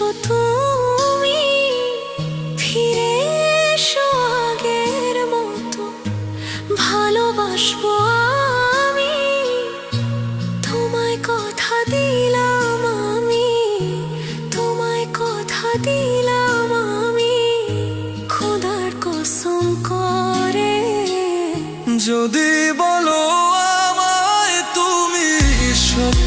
এসো তুমি, ফিরে এসো আগের মতো, ভালোবাসবো আমি। তোমায় কথা দিলাম আমি, তোমায় কথা দিলাম আমি, খোদার কসম করে। যদি বলো আমায় তুমি সব